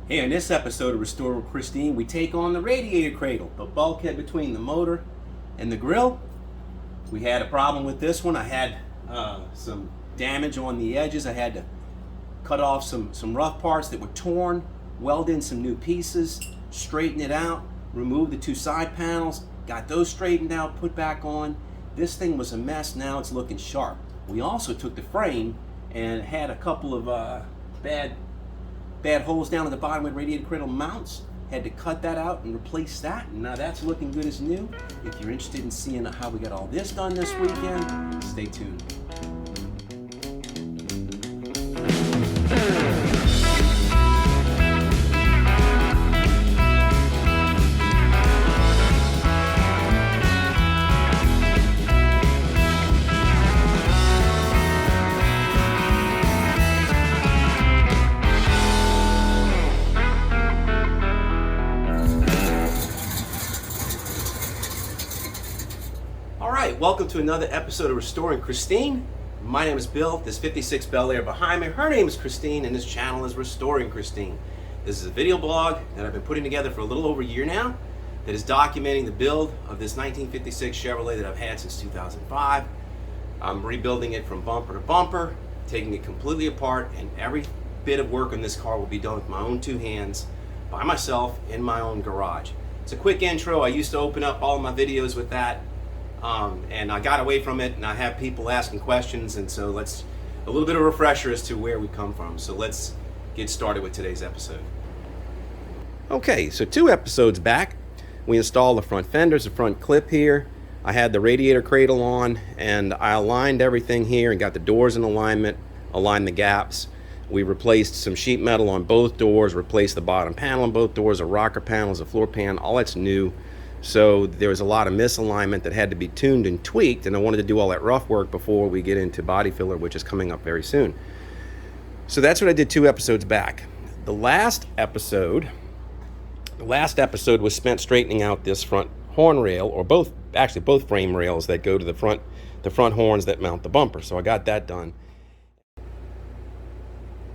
Hey, in this episode of Restore with Christine, we take on the radiator cradle, the bulkhead between the motor and the grill. We had a problem with this one. I had some damage on the edges. I had to cut off some rough parts that were torn, weld in some new pieces, straighten it out, remove the two side panels, got those straightened out, put back on. This thing was a mess. Now it's looking sharp. We also took the frame and had a couple of bad holes down at the bottom with radiator cradle mounts. Had to cut that out and replace that, and now that's looking good as new. If you're interested in seeing how we got all this done this weekend, stay tuned. Welcome to another episode of Restoring Christine. My name is Bill. This 56 Bel Air behind me, her name is Christine, and this channel is Restoring Christine. This is a video blog that I've been putting together for a little over a year now that is documenting the build of this 1956 Chevrolet that I've had since 2005. I'm rebuilding it from bumper to bumper, taking it completely apart, and every bit of work on this car will be done with my own two hands, by myself, in my own garage. It's a quick intro. I used to open up all of my videos with that. And I got away from it, and I have people asking questions, and so let's a little bit of a refresher as to where we come from. So let's get started with today's episode. Okay, so 2 episodes back, we installed the front fenders, the front clip here. I had the radiator cradle on, and I aligned everything here and got the doors in alignment, aligned the gaps. We replaced some sheet metal on both doors, replaced the bottom panel on both doors, the rocker panels, the floor pan, all that's new. So there was a lot of misalignment that had to be tuned and tweaked, and I wanted to do all that rough work before we get into body filler, which is coming up very soon. So that's what I did 2 episodes back. The last episode was spent straightening out this front horn rail, or both frame rails that go to the front horns that mount the bumper. So I got that done.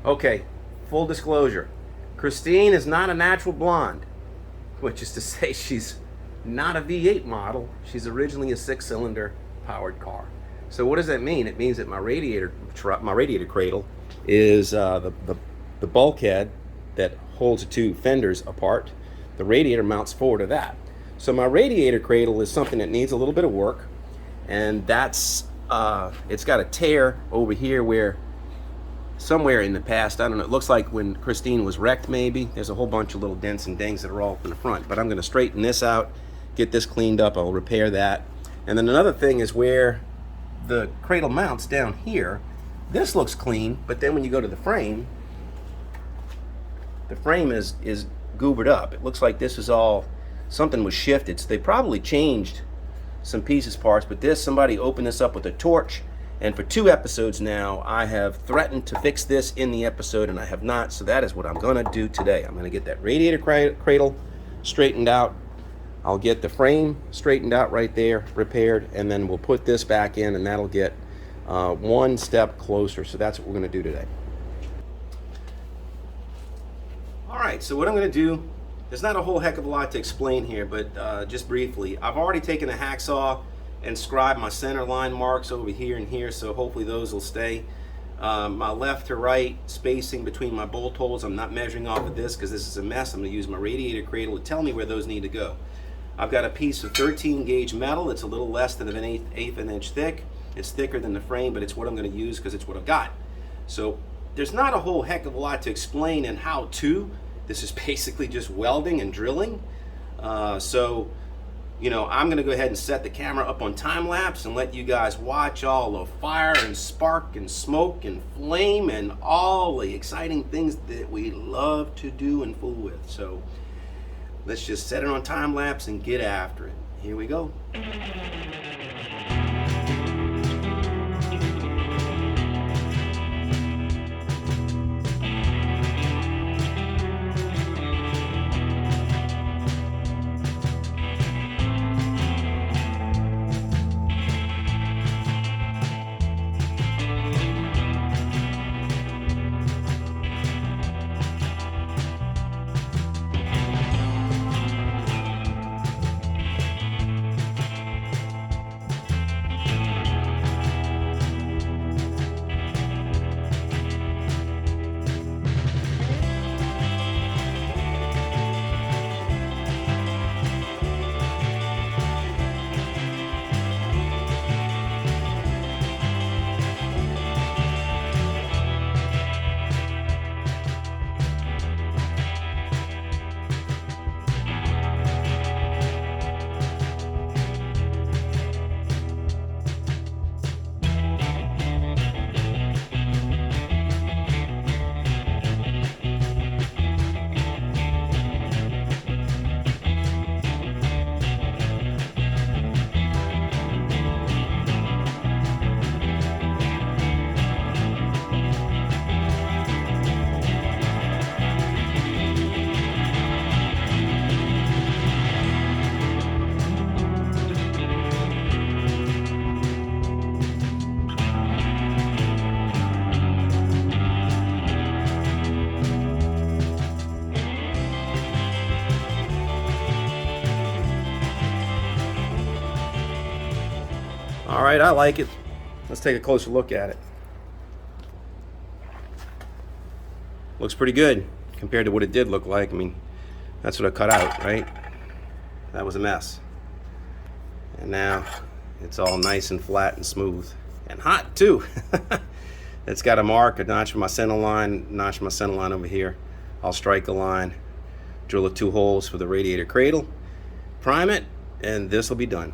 Okay, full disclosure. Christine is not a natural blonde, which is to say she's not a V8 model. She's originally a 6-cylinder powered car. So what does that mean? It means that my radiator cradle is the bulkhead that holds the 2 fenders apart. The radiator mounts forward to that. So my radiator cradle is something that needs a little bit of work, and that's it's got a tear over here where somewhere in the past, I don't know, it looks like when Christine was wrecked maybe. There's a whole bunch of little dents and dings that are all up in the front, but I'm going to straighten this out, get this cleaned up. I'll repair that. And then another thing is where the cradle mounts down here. This looks clean, but then when you go to the frame is goobered up. It looks like this is all, something was shifted. So they probably changed some parts, but somebody opened this up with a torch. And for 2 episodes now, I have threatened to fix this in the episode, and I have not, so that is what I'm going to do today. I'm going to get that radiator cradle straightened out. I'll get the frame straightened out right there, repaired, and then we'll put this back in, and that'll get 1 step closer. So that's what we're going to do today. All right, so what I'm going to do, there's not a whole heck of a lot to explain here, but just briefly, I've already taken a hacksaw and scribe my center line marks over here and here, so hopefully those will stay. My left to right spacing between my bolt holes, I'm not measuring off of this because this is a mess. I'm going to use my radiator cradle to tell me where those need to go. I've got a piece of 13 gauge metal. It's a little less than an eighth of an inch thick. It's thicker than the frame, but it's what I'm going to use because it's what I've got. So there's not a whole heck of a lot to explain in how to. This is basically just welding and drilling. I'm going to go ahead and set the camera up on time lapse and let you guys watch all the fire and spark and smoke and flame and all the exciting things that we love to do and fool with. So let's just set it on time lapse and get after it. Here we go. All right, I like it. Let's take a closer look at it. Looks pretty good compared to what it did look like. I mean, that's what I cut out, right? That was a mess. And now it's all nice and flat and smooth and hot too. It's got a mark, a notch for my center line, over here. I'll strike a line, drill the 2 holes for the radiator cradle, prime it, and this will be done.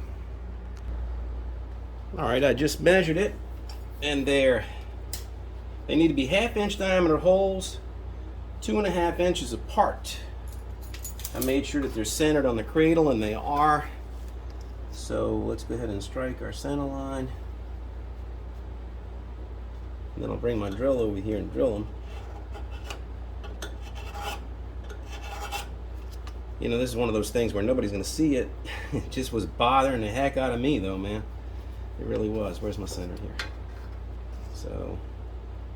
All right, I just measured it, and they need to be 1/2 inch diameter holes, 2.5 inches apart. I made sure that they're centered on the cradle, and they are. So let's go ahead and strike our center line. And then I'll bring my drill over here and drill them. You know, this is one of those things where nobody's going to see it. It just was bothering the heck out of me though, man. It really was. Where's my center here? So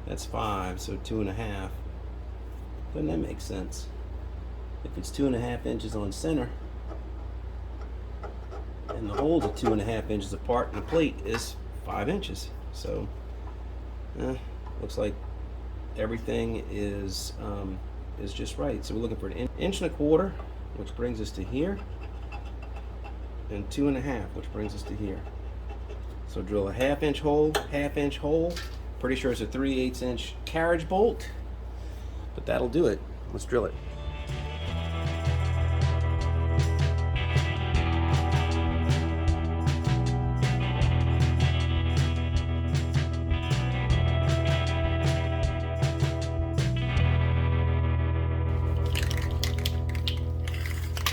that's 5, so 2.5. Doesn't that make sense? If it's 2.5 inches on center, and the holes are 2.5 inches apart, and the plate is 5 inches. So looks like everything is just right. So we're looking for an 1.25 inch, which brings us to here, and 2.5, which brings us to here. So drill a 1/2 inch hole, 1/2 inch hole. Pretty sure it's a 3/8 inch carriage bolt, but that'll do it. Let's drill it.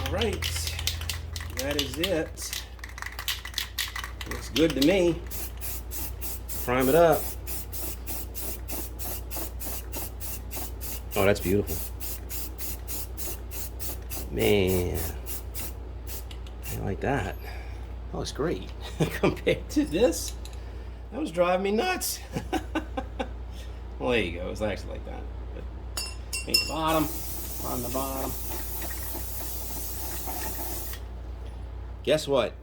All right, that is it. Looks good to me. Prime it up. Oh, that's beautiful. Man, I like that. That looks great. Compared to this, that was driving me nuts. Well, there you go. It was actually like that. But paint the bottom, on the bottom. Guess what?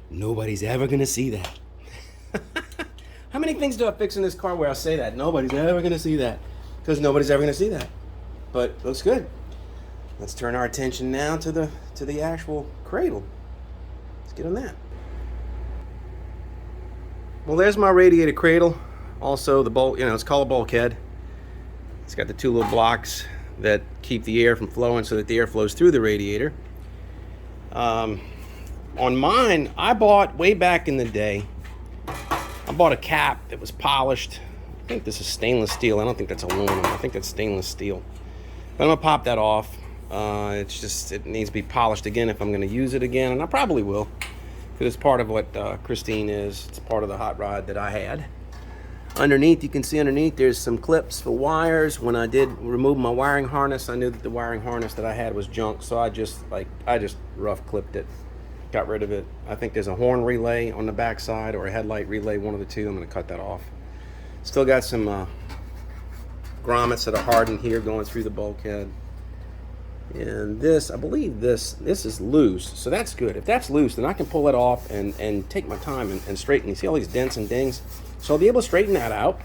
Nobody's ever gonna see that. How many things do I fix in this car where I say that? Nobody's ever gonna see that. Because nobody's ever gonna see that. But looks good. Let's turn our attention now to the actual cradle. Let's get on that. Well, there's my radiator cradle. Also the bulk, it's called a bulkhead. It's got the 2 little blocks that keep the air from flowing so that the air flows through the radiator. On mine, I bought way back in the day, I bought a cap that was polished. I think this is stainless steel. I don't think that's aluminum. I think that's stainless steel. But I'm gonna pop that off. It needs to be polished again if I'm gonna use it again, and I probably will, because it's part of what Christine is. It's part of the hot rod that I had. Underneath, you can see underneath, there's some clips for wires. When I did remove my wiring harness, I knew that the wiring harness that I had was junk, so I just rough clipped it. Got rid of it. I think there's a horn relay on the back side or a headlight relay, one of the two. I'm going to cut that off. Still got some grommets that are hardened here going through the bulkhead. And this, I believe this is loose, so that's good. If that's loose, then I can pull it off and take my time and straighten. You see all these dents and dings? So I'll be able to straighten that out.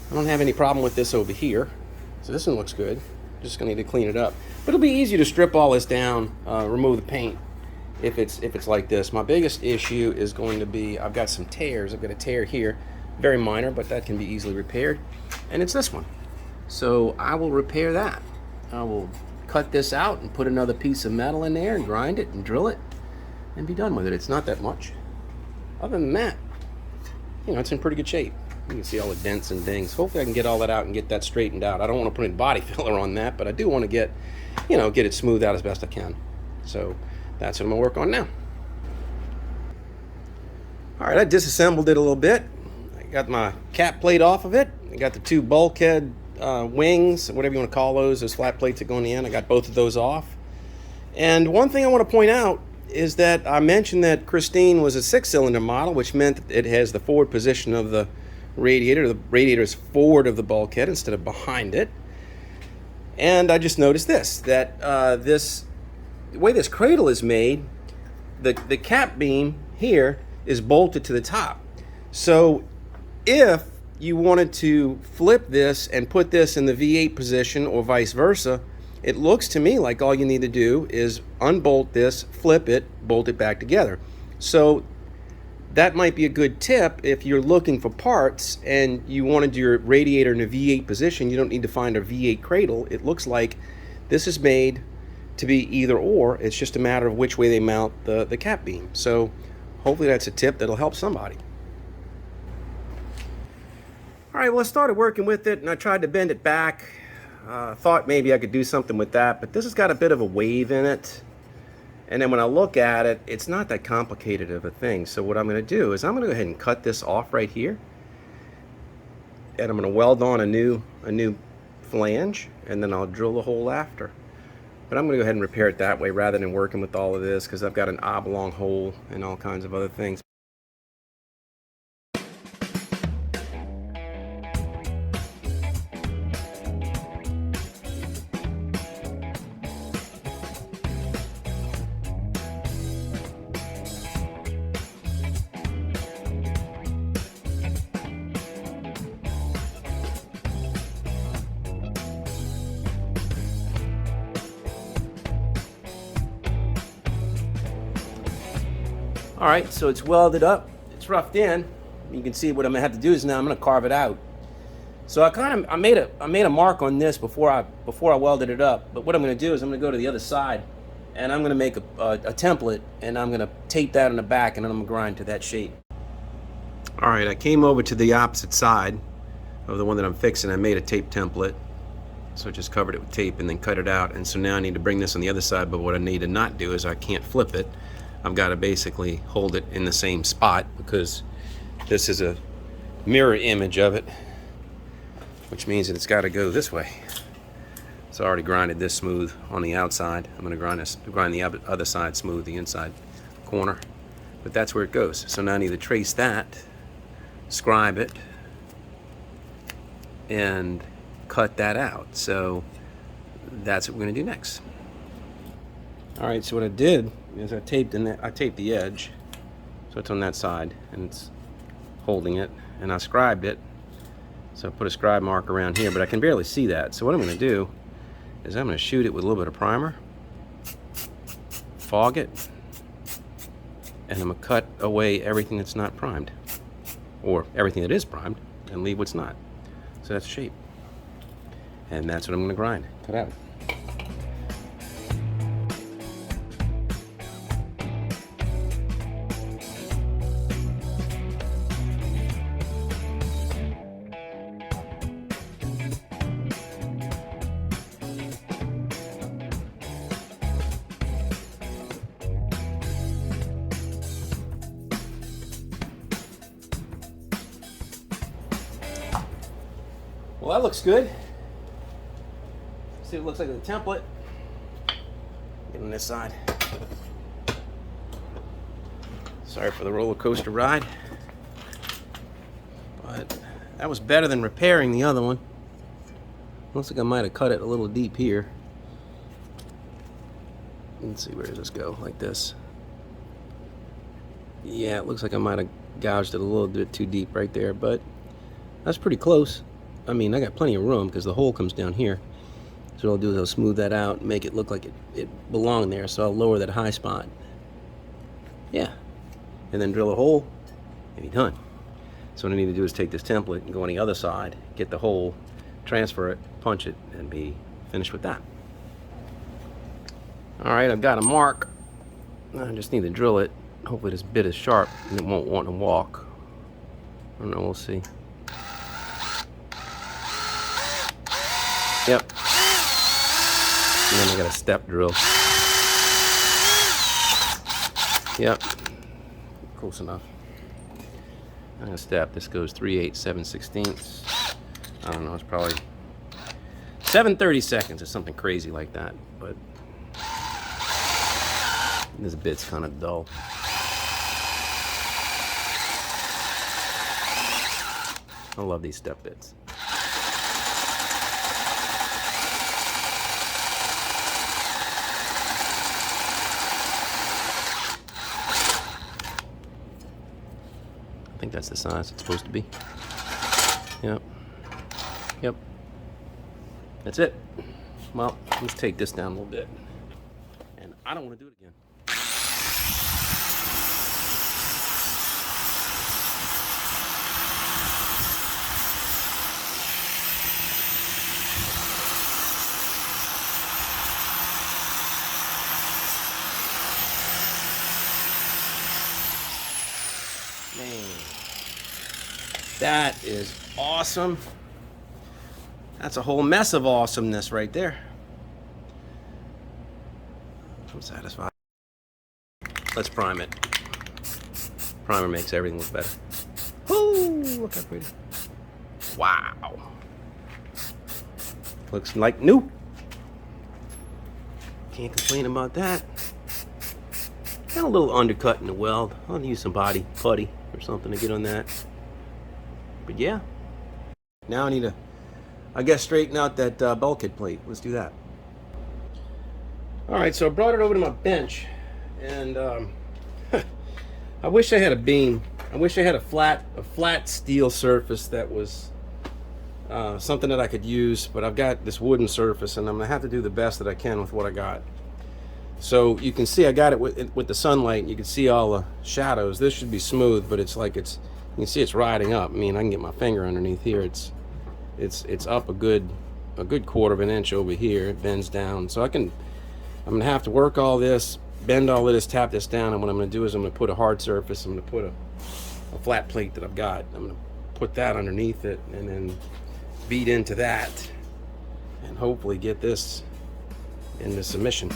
I don't have any problem with this over here. So this one looks good. Just gonna need to clean it up. But it'll be easy to strip all this down, remove the paint if it's like this. My biggest issue is going to be, I've got some tears. I've got a tear here, very minor, but that can be easily repaired. And it's this one. So I will repair that. I will cut this out and put another piece of metal in there and grind it and drill it and be done with it. It's not that much. Other than that, it's in pretty good shape. You can see all the dents and dings. Hopefully I can get all that out and get that straightened out. I don't want to put any body filler on that, but I do want to get it smoothed out as best I can. So that's what I'm gonna work on now. All right, I disassembled it a little bit. I got my cap plate off of it. I got the 2 bulkhead wings, whatever you want to call those flat plates that go in the end. I got both of those off. And one thing I want to point out is that I mentioned that Christine was a 6-cylinder model, which meant that it has the forward position of the radiator. The radiator is forward of the bulkhead instead of behind it. And I just noticed that the way this cradle is made, the cap beam here is bolted to the top. So if you wanted to flip this and put this in the V8 position or vice versa, it looks to me like all you need to do is unbolt this, flip it, bolt it back together. So that might be a good tip if you're looking for parts and you wanted your radiator in a V8 position. You don't need to find a V8 cradle. It looks like this is made to be either or. It's just a matter of which way they mount the cap beam. So hopefully that's a tip that'll help somebody. All right, well, I started working with it and I tried to bend it back. Thought maybe I could do something with that, but this has got a bit of a wave in it. And then when I look at it, it's not that complicated of a thing. So what I'm going to do is I'm going to go ahead and cut this off right here. And I'm going to weld on a new flange, and then I'll drill the hole after. But I'm going to go ahead and repair it that way rather than working with all of this, because I've got an oblong hole and all kinds of other things. All right, so it's welded up, it's roughed in. You can see what I'm gonna have to do is now I'm gonna carve it out. So I made a mark on this before I welded it up. But what I'm gonna do is I'm gonna go to the other side and I'm gonna make a template, and I'm gonna tape that on the back, and then I'm gonna grind to that shape. All right, I came over to the opposite side of the one that I'm fixing. I made a tape template. So I just covered it with tape and then cut it out. And so now I need to bring this on the other side, but what I need to not do is I can't flip it. I've got to basically hold it in the same spot, because this is a mirror image of it, which means that it's got to go this way. So I already grinded this smooth on the outside. I'm going to grind the other side smooth, the inside corner. But that's where it goes. So now I need to trace that, scribe it, and cut that out. So that's what we're going to do next. All right, so what I did is I taped the edge, so it's on that side and it's holding it, and I scribed it. So I put a scribe mark around here, but I can barely see that. So what I'm going to do is I'm going to shoot it with a little bit of primer, fog it, and I'm going to cut away everything that's not primed, or everything that is primed, and leave what's not. So that's the shape, and that's what I'm going to grind, cut out. Well, that looks good. See what it looks like in the template. Get on this side. Sorry for the roller coaster ride, but that was better than repairing the other one. Looks like I might have cut it a little deep here. Let's see, where does this go? Like this. Yeah, it looks like I might have gouged it a little bit too deep right there, but that's pretty close. I mean, I got plenty of room because the hole comes down here. So what I'll do is I'll smooth that out and make it look like it belonged there. So I'll lower that high spot. Yeah. And then drill a hole and be done. So what I need to do is take this template and go on the other side, get the hole, transfer it, punch it, and be finished with that. All right, I've got a mark. I just need to drill it. Hopefully this bit is sharp and it won't want to walk. I don't know, we'll see. Yep. And then I got a step drill. Yep. Close enough. I'm gonna step. This goes 3/8, 7/16. I don't know, it's probably 7/32 or something crazy like that, but this bit's kind of dull. I love these step bits. that's the size it's supposed to be. Yep. Yep. That's it. Well, let's take this down a little bit. And I don't want to do it again. Man, that is awesome. That's a whole mess of awesomeness right there. I'm satisfied. Let's prime it. Primer makes everything look better. Woo! Look how pretty. Wow. Looks like new. Can't complain about that. Got a little undercut in the weld. I'll use some body putty or something to get on that. But yeah. Now I need to, I guess, straighten out that bulkhead plate. Let's do that. All right, so I brought it over to my bench, and I wish I had a beam. I wish I had a flat steel surface that was something that I could use, but I've got this wooden surface, and I'm gonna have to do the best that I can with what I got. So you can see I got it with the sunlight. You can see all the shadows. This should be smooth, but it's like you can see it's riding up. I mean, I can get my finger underneath here. It's up a good quarter of an inch over here. It bends down, so I'm gonna have to work all this, bend all of this, tap this down, and what I'm gonna do is I'm gonna put a hard surface. I'm gonna put a flat plate that I've got. I'm gonna put that underneath it, and then beat into that, and hopefully get this into submission.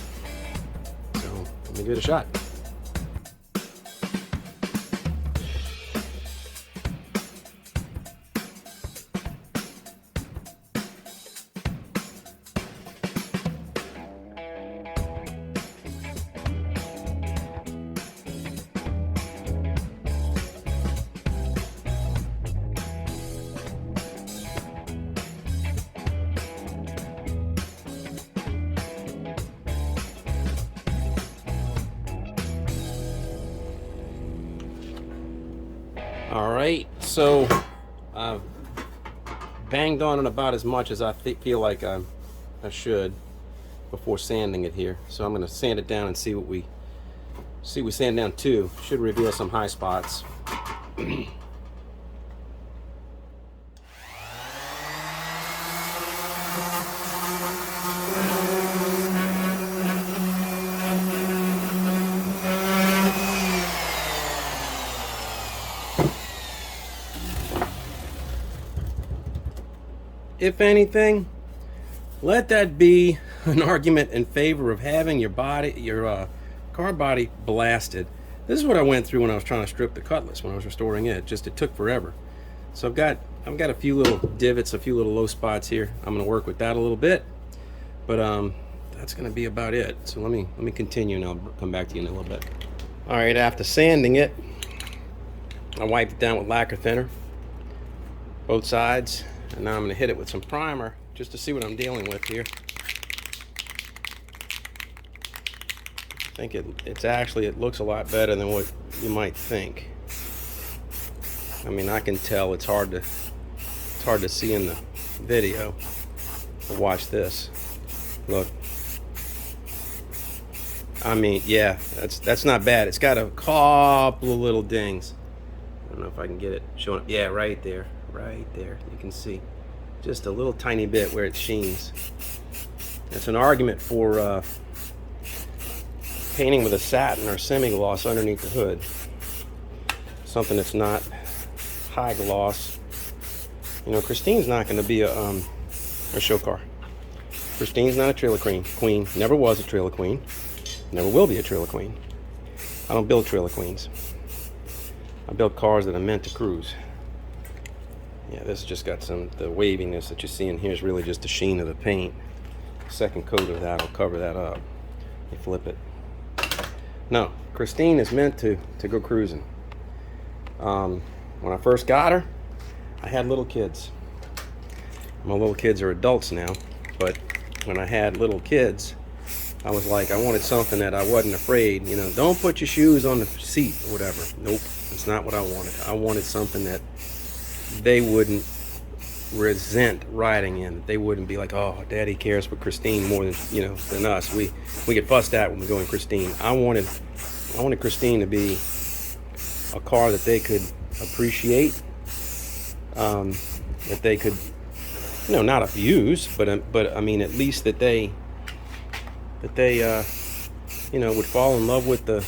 So let me give it a shot. All right, so I've banged on it about as much as I feel like I should before sanding it here. So I'm going to sand it down and see what we sand down to. Should reveal some high spots. If anything, let that be an argument in favor of having your car body blasted. This is what I went through when I was trying to strip the Cutlass when I was restoring it. It took forever. So I've got a few little divots, a few little low spots here. I'm going to work with that a little bit, but that's going to be about it. So let me continue, and I'll come back to you in a little bit. All right, after sanding it, I wiped it down with lacquer thinner, both sides. And now I'm going to hit it with some primer just to see what I'm dealing with here. I think it looks a lot better than what you might think. I mean, I can tell it's hard to see in the video. But watch this. Look. I mean, yeah, that's not bad. It's got a couple of little dings. I don't know if I can get it showing up. Yeah, right there. Right there, you can see just a little tiny bit where it sheens. It's an argument for painting with a satin or semi-gloss underneath the hood, something that's not high gloss. You know, Christine's not going to be a show car. Christine's not a trailer queen. Never was a trailer queen. Never will be a trailer queen. I don't build trailer queens. I build cars that are meant to cruise. Yeah, this has just got the waviness that you see in here is really just the sheen of the paint. Second coat of that will cover that up. You flip it. No, Christine is meant to go cruising. When I first got her, I had little kids. My little kids are adults now, but when I had little kids, I was like, I wanted something that I wasn't afraid, you know, don't put your shoes on the seat or whatever. Nope, it's not what I wanted. I wanted something that they wouldn't resent riding in. They wouldn't be like, oh, Daddy cares for Christine more than, you know, than us. We get fussed at when we go in Christine. I wanted Christine to be a car that they could appreciate, that they could, you know, not abuse, but I mean, at least that they you know, would fall in love with the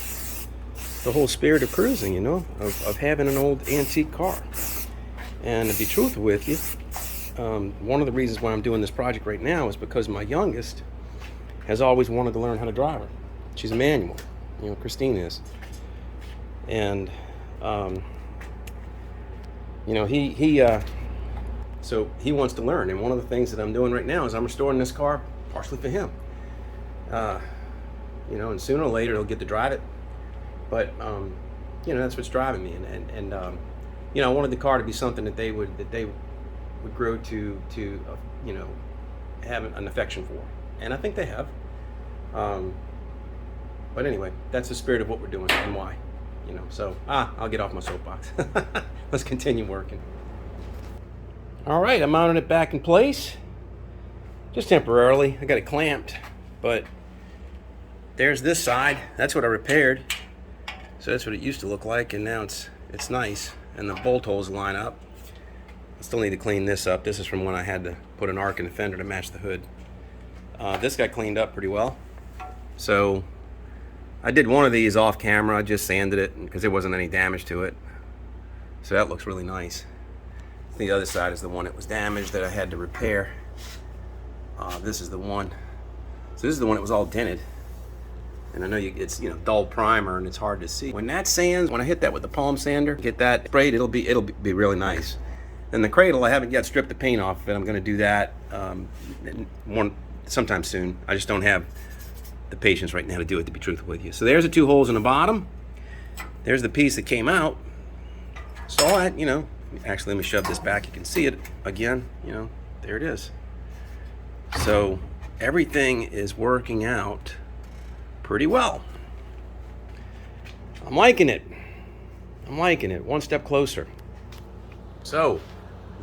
whole spirit of cruising, you know, of having an old antique car. And to be truthful with you, one of the reasons why I'm doing this project right now is because my youngest has always wanted to learn how to drive her. She's a manual, you know, Christine is. And, you know, so he wants to learn. And one of the things that I'm doing right now is I'm restoring this car partially for him. You know, and sooner or later he'll get to drive it. But, you know, that's what's driving me. And you know, I wanted the car to be something that they would grow to you know, have an affection for, and I think they have. But anyway, that's the spirit of what we're doing and why, you know. So I'll get off my soapbox. Let's continue working. All right, I mounted it back in place, just temporarily. I got it clamped, but there's this side. That's what I repaired. So that's what it used to look like, and now it's nice. And the bolt holes line up. I still need to clean this up. This is from when I had to put an arc in the fender to match the hood. This got cleaned up pretty well. So I did one of these off camera. I just sanded it because there wasn't any damage to it. So that looks really nice. The other side is the one that was damaged that I had to repair. This is the one. So this is the one that was all dented. And I know it's, you know, dull primer and it's hard to see. When that sands, when I hit that with the palm sander, get that sprayed, it'll be really nice. And the cradle, I haven't yet stripped the paint off of it. I'm going to do that sometime soon. I just don't have the patience right now to do it, to be truthful with you. So there's the two holes in the bottom. There's the piece that came out. Saw it, you know. Actually, let me shove this back. You can see it again. You know, there it is. So everything is working out pretty well. I'm liking it. I'm liking it. One step closer. So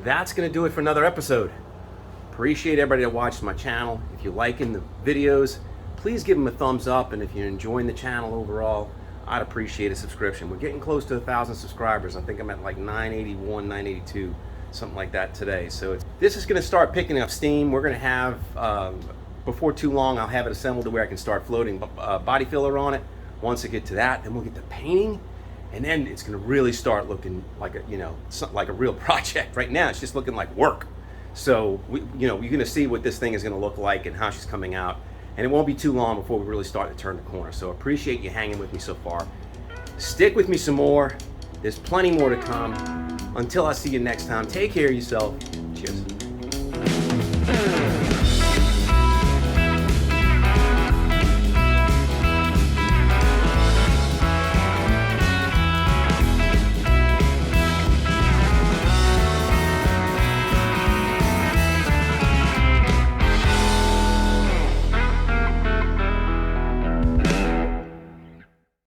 that's going to do it for another episode. Appreciate everybody that watches my channel. If you're liking the videos, please give them a thumbs up. And if you're enjoying the channel overall, I'd appreciate a subscription. We're getting close to 1,000 subscribers. I think I'm at like 981, 982, something like that today. So this is going to start picking up steam. We're going to have, before too long, I'll have it assembled to where I can start floating body filler on it. Once I get to that, then we'll get to painting, and then it's going to really start looking like a, you know, like a real project. Right now, it's just looking like work. So you know, you're going to see what this thing is going to look like and how she's coming out, and it won't be too long before we really start to turn the corner. So appreciate you hanging with me so far. Stick with me some more. There's plenty more to come. Until I see you next time, take care of yourself. Cheers.